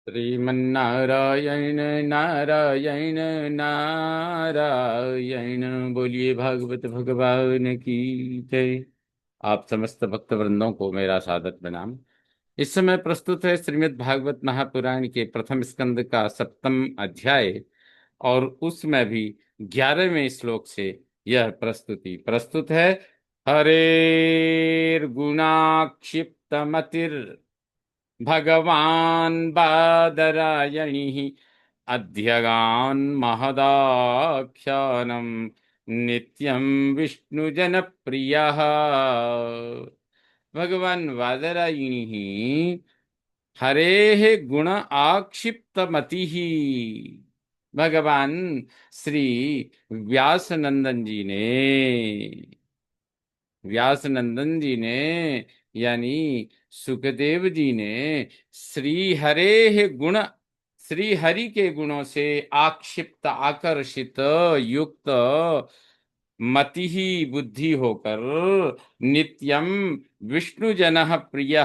श्रीमन्नारायण नारायण नारायण। बोलिए भागवत भगवान की जय। आप समस्त भक्त वृंदों को मेरा सादर प्रणाम। इस समय प्रस्तुत है श्रीमद् भागवत महापुराण के प्रथम स्कंद का सप्तम अध्याय, और उसमें भी 11वें श्लोक से यह प्रस्तुति प्रस्तुत है। हरेर गुणाक्षिप्तमतिर् भगवान् बादरायणिः अध्यगान् महदाख्यानं नित्यं विष्णुजनप्रियः। भगवान वादरायिणिः हरेः गुण आक्षिप्तमतिः। भगवान श्री व्यास नंदन जी ने यानी सुखदेव जी ने श्री हरि के गुणों से आक्षिप्त आकर्षित युक्त मति ही बुद्धि होकर नित्यम विष्णु जन प्रिय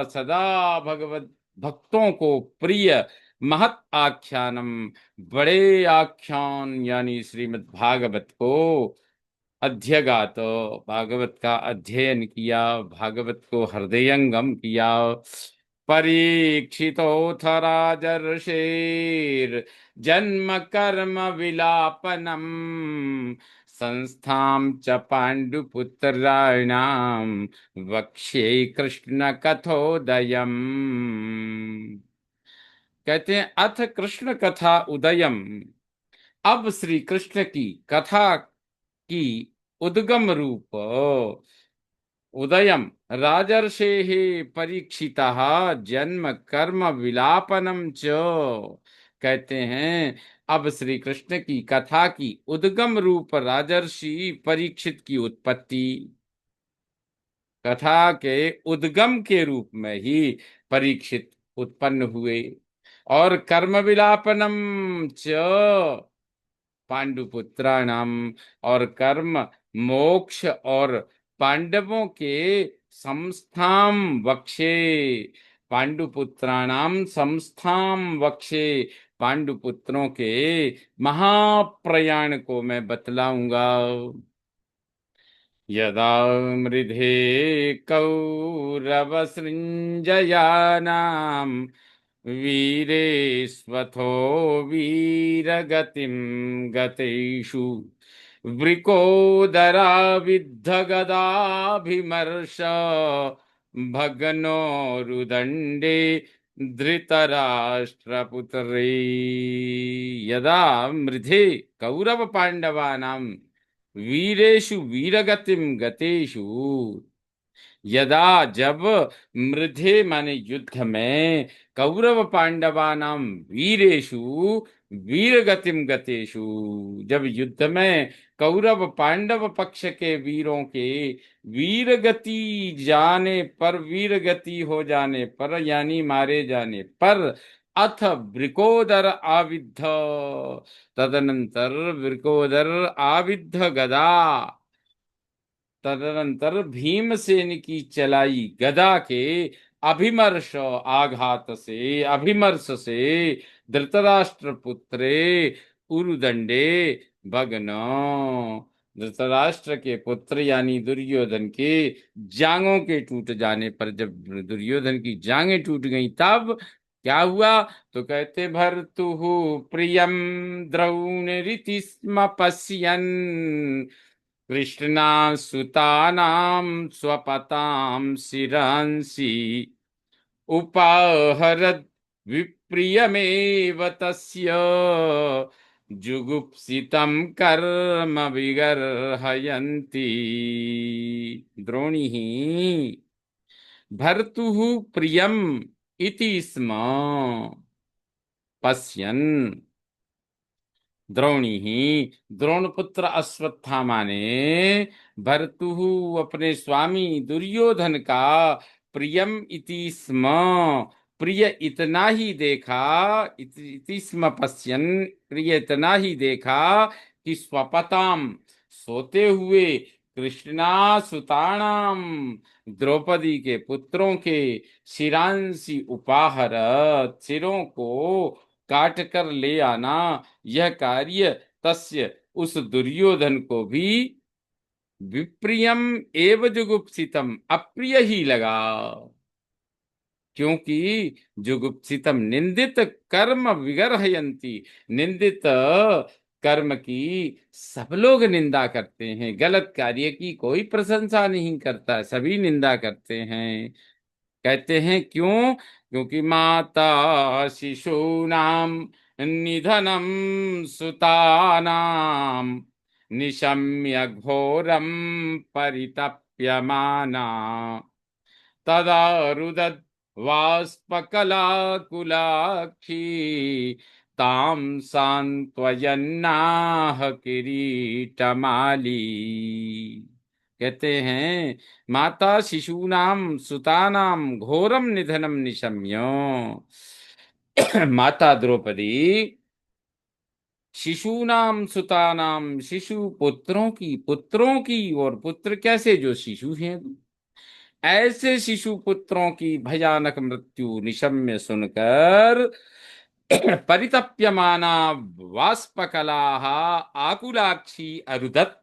सदा भगवत भक्तों को प्रिय महत आख्यानम बड़े आख्यान यानी श्रीमद् भागवत को अध्यगात भागवत का अध्ययन किया, भागवत को हृदयंगम किया। परीक्षितोऽथ राजर्षेर् जन्म कर्म विलापनम संस्थां च पांडुपुत्राणाम वक्ष्ये कृष्ण कथोदयम्। कहते हैं अथ कृष्ण कथा उदयम। अब श्री कृष्ण की कथा की उद्गम रूप उदयम राजर्षेः परीक्षितः जन्म कर्म विलापनम च। कहते हैं अब श्री कृष्ण की कथा की उद्गम रूप राजर्षि परीक्षित की उत्पत्ति, कथा के उद्गम के रूप में ही परीक्षित उत्पन्न हुए। और कर्म विलापनम च पांडुपुत्राणाम, और कर्म मोक्ष और पांडवों के संस्थाम वक्षे, पांडुपुत्राणाम संस्थाम वक्षे, पांडुपुत्रों के महाप्रयाण को मैं बतलाऊंगा। यदा मृधे कौरवसृञ्जयानाम् वीरेष्वथो वीरगतिं गतेषु वृकोदराविद्धगदाभिमर्श भग्नोरुदण्डे धृतराष्ट्रपुत्रे। यदा मृधे कौरव पांडवानां वीरेषु वीरगतिम गतेषु, यदा जब मृधे माने युद्ध में कौरव पांडवानाम वीरेषु वीरगतिम गतेषु, जब युद्ध में कौरव पांडव पक्ष के वीरों के वीरगति जाने पर, वीरगति हो जाने पर यानी मारे जाने पर, अथ वृकोदर आविद्ध, तदनंतर वृकोदर आविद्ध गदा, तदनंतर भीमसेन की चलाई गदा के अभिमर्श आघात से, अभिमर्श से धृतराष्ट्र पुत्रे उरुदंडे भग्न, धृतराष्ट्र के पुत्र यानी दुर्योधन के जांघों के टूट जाने पर, जब दुर्योधन की जांघें टूट गईं तब क्या हुआ? तो कहते भर्तुः प्रियम द्रौणरीति स्म पश्यन् कृष्णा सुतानां स्वपतां शिरांसि उपाहरद् विप्रियमेव तस्य जुगुप्सितं कर्म विगर्हयन्ति। द्रोणिः भर्तुः प्रियम इति स्म पश्यन्, द्रोणी ही द्रोणपुत्र अश्वत्थामा ने भर्तुः अपने स्वामी दुर्योधन का प्रियम इति स्म प्रिय इतना ही देखा, इति स्म पश्यन् प्रिय इतना ही देखा कि स्वपताम सोते हुए कृष्णा सुतानाम, द्रौपदी के पुत्रों के शिरांसी उपाहरत, सिरों को काट कर ले आना, यह कार्य तस्य, उस दुर्योधन को भी विप्रियम एव जुगुप्सितम, अप्रिय ही लगा। क्योंकि जुगुप्सितम निंदित कर्म विगर्हयंती, निंदित कर्म की सब लोग निंदा करते हैं, गलत कार्य की कोई प्रशंसा नहीं करता, सभी निंदा करते हैं। कहते हैं क्यों? क्योंकि माता शिशूनाम निधनम सुतानाम निशम्य घोरम परितप्यमाना, तदा रुदत वाष्पकलाकुलाक्षी, ताम सांत्वयन्नाह किरीटमाली। कहते हैं माता शिशूनाम सुतानाम घोरम निधनम निशम्य, माता द्रौपदी शिशूनाम सुतानाम, शिशु पुत्रों की, और पुत्र कैसे? जो शिशु हैं, ऐसे शिशु पुत्रों की भयानक मृत्यु निशम्य सुनकर परितप्यमाना वाष्पकलाः आकुलाक्षी अरुदत,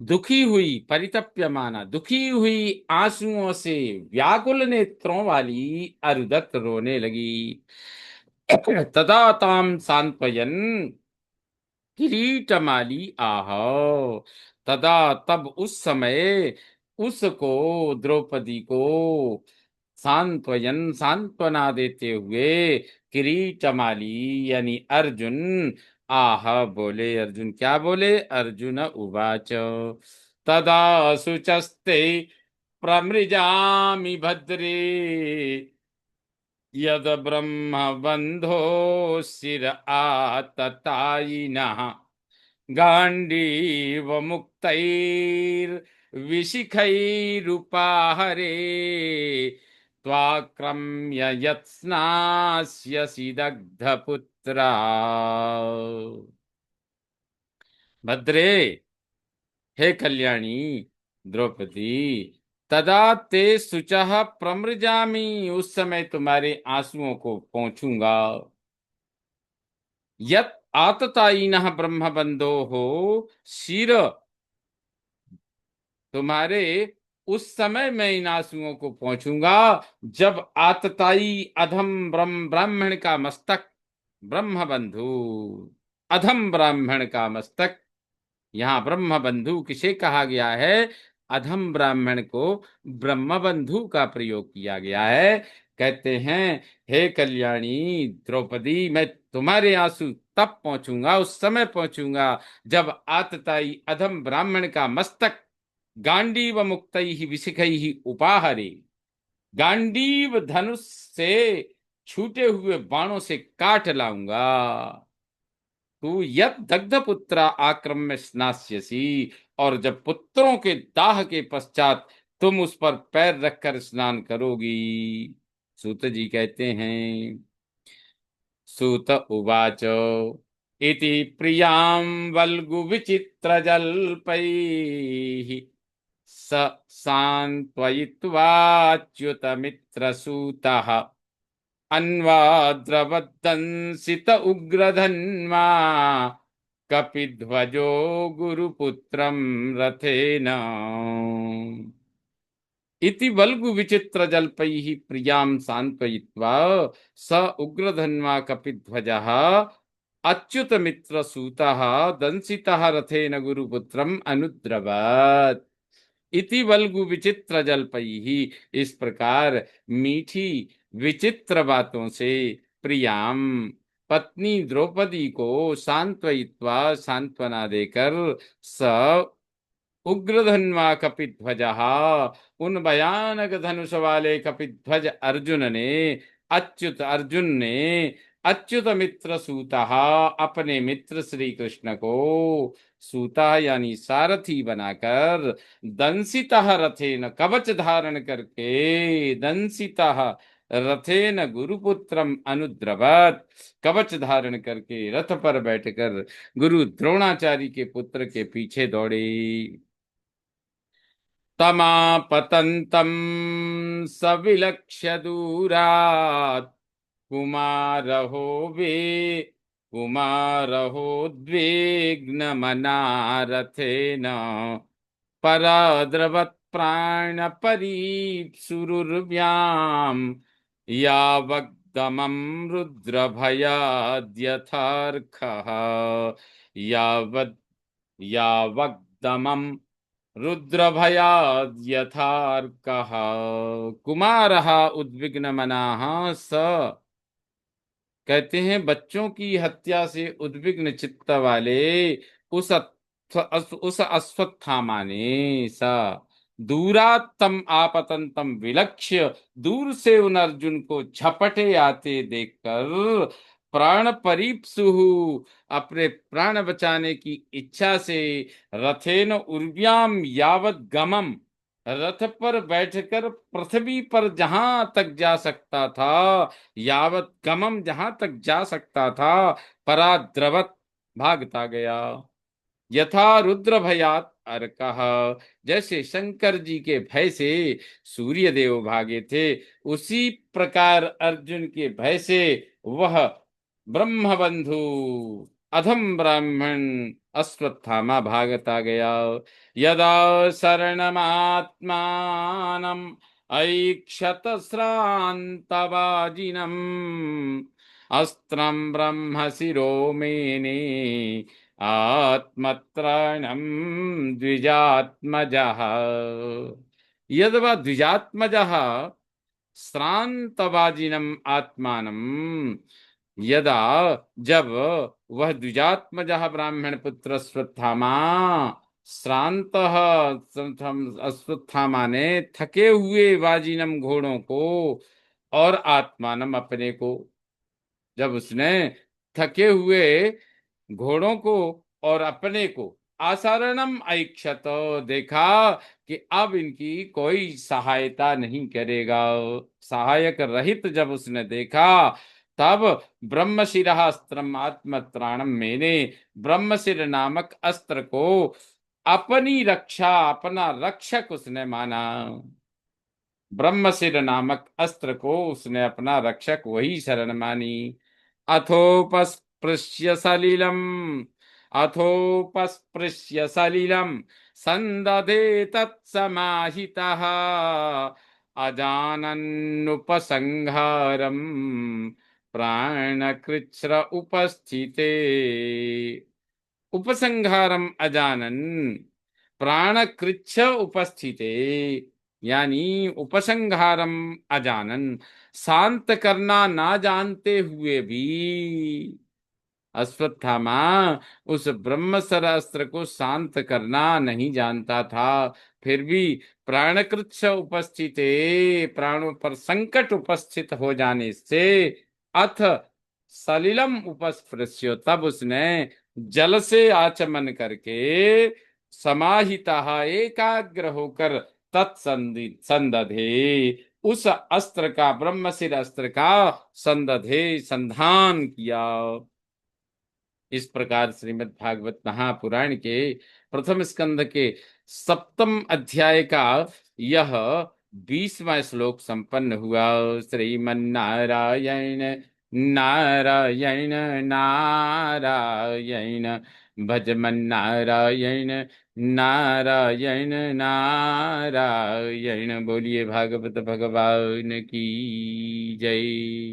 दुखी हुई, परितप्यमाना दुखी हुई आंसुओं से व्याकुल नेत्रों वाली अरुदत रोने लगी। तदा ताम सांत्वयन किरीटमाली आह, तदा तब उस समय उसको, द्रौपदी को सांत्वयन सांत्वना देते हुए, किरीटमाली यानी अर्जुन, आह बोले, अर्जुन क्या बोले? अर्जुन उवाच तदा शुचस्ते प्रमृजामि भद्रे, यद ब्रह्म बंधो शिर आततायिनः, गांडीव मुक्तैर्विशिखैरुपाहरे, त्वाक्रम्य यत्स्नास्यसि दग्धपुत्रा। भद्रे, हे कल्याणी द्रौपदी, तदा ते शुचः प्रमृजामि, उस समय तुम्हारे आंसुओं को पोंछूंगा। यत आततायिनः ब्रह्म बंधो हो शिर, तुम्हारे उस समय मैं इन आंसुओं को पहुंचूंगा जब आतताई अधम ब्राह्मण का मस्तक, ब्रह्म बंधु, अधम ब्राह्मण का मस्तक, यहाँ ब्रह्म बंधु किसे कहा गया है? अधम ब्राह्मण को ब्रह्म बंधु का प्रयोग किया गया है। कहते हैं हे कल्याणी द्रौपदी, मैं तुम्हारे आंसू तब पहुंचूंगा, उस समय पहुंचूंगा जब आतताई अधम ब्राह्मण का मस्तक गांडीव मुक्तैः विशिखैः उपाहरे, गांडीव धनुष से छूटे हुए बाणों से काट लाऊंगा। तू यत दग्ध पुत्रा आक्रम्य स्नास्यसी, और जब पुत्रों के दाह के पश्चात तुम उस पर पैर रखकर स्नान करोगी। सूत जी कहते हैं, सूत उवाच इति प्रियां वल्गु विचित्र जल्पैः, स सान्त्वयित्वाच्युतमित्रसूतः, अन्वाद्रवदंसित उग्रधन्वा, कपिध्वजो गुरुपुत्रं रथेन। इति वल्गु विचित्र जल्पैः प्रियां सान्त्वयित्वा, स उग्रधन्वा कपिध्वजः अच्युत मित्र सूतः दंसितः रथेन गुरुपुत्रम अनुद्रवत्। इति वल्गु विचित्र जल्पैः, इस प्रकार मीठी विचित्र बातों से प्रियाम, पत्नी द्रौपदी को सांत्वयित्वा, सांत्वना देकर, स उग्रधन्वा कपिध्वज, उन भयानक धनुष वाले कपिध्वज अर्जुन ने, अच्युत अर्जुन ने, अच्युत मित्र सूता, अपने मित्र श्री कृष्ण को सूता यानी सारथी बनाकर, दंसिता रथेन कवच धारण करके, दंसिता रथेन गुरुपुत्रम अनुद्रवत। कवच धारण करके रथ पर बैठकर गुरु द्रोणाचार्य के पुत्र के पीछे दौड़े। तमापतंतम सविलक्ष्य दूरात् कुमारहो वे कुमारहोद्विग्नमनारथेन पराद्रवत् प्राणपरीप्सुरुर्व्याम् यावद्गमं रुद्रभयाद्यथार्कः यावद् यावद्दमं रुद्रभयाद्यथार्कः कुमारः उद्विग्नमनाः स। कहते हैं बच्चों की हत्या से उद्विग्न चित्त वाले उस उस अश्वत्थामा ने सा दूरातम आपतंतम विलक्ष्य, दूर से उन अर्जुन को झपटे आते देखकर प्राण परीप्सुहु, अपने प्राण बचाने की इच्छा से रथेन उर्व्याम यावत गमम, रथ पर बैठकर पृथ्वी पर जहां तक जा सकता था, यावत गमम जहां तक जा सकता था, पराद्रवत भागता गया। यथा रुद्र भयात अर्कः, जैसे शंकर जी के भय से सूर्य देव भागे थे, उसी प्रकार अर्जुन के भय से वह ब्रह्मबंधु अधम ब्राह्मण अश्वत्थामा भागता गया। यदा शरणमात्मानम् ऐक्षत श्रान्तवाजिनम् अस्त्रं ब्रह्म शिरो मेने आत्मत्राणं द्विजात्मजः। यद्वा द्विजात्मजः श्रान्तवाजिनम् आत्मानम्, यदा जब वह द्विजात्मजः ब्राह्मण पुत्र अश्वत्थामा श्रांत अश्वत्थामा ने थके हुए वाजिनम घोड़ों को और आत्मानम अपने को, जब उसने थके हुए घोड़ों को और अपने को आसारणम ऐक्षत, देखा कि अब इनकी कोई सहायता नहीं करेगा, सहायक रहित जब उसने देखा, तब ब्रह्मशिरा अस्त्रम आत्मत्राणम, मैंने ब्रह्मशिर नामक अस्त्र को अपनी रक्षा, अपना रक्षक उसने माना। ब्रह्मशिर नामक अस्त्र को उसने अपना रक्षक वही शरण मानी। अथोपस्पृश्य सलिलम, अथोपस्पृश्य सलिलम संदधे तत्समाहितः अजानन्नुपसंहारम प्राणकृच्छ्र उपस्थिते। उपसंहारम अजानन प्राणकृच्छ उपस्थिते, यानी उपसंहारम अजानन, शांत करना ना जानते हुए भी अश्वत्थामा उस ब्रह्मसर अस्त्र को शांत करना नहीं जानता था, फिर भी प्राणकृच्छ उपस्थित, प्राणों पर संकट उपस्थित हो जाने से अथ सलिलम उपस्पृश्य, तब उसने जल से आचमन करके समाहिता एकाग्र होकर तत्संधि संदधे, उस अस्त्र का, ब्रह्मशिर अस्त्र का संदधे संधान किया। इस प्रकार श्रीमद् भागवत महापुराण के प्रथम स्कंध के सप्तम अध्याय का यह 20वां श्लोक संपन्न हुआ। श्रीमन्नारायण नारायण नारायण, भजमन नारायण नारायण नारायण। बोलिए भागवत भगवान की जय।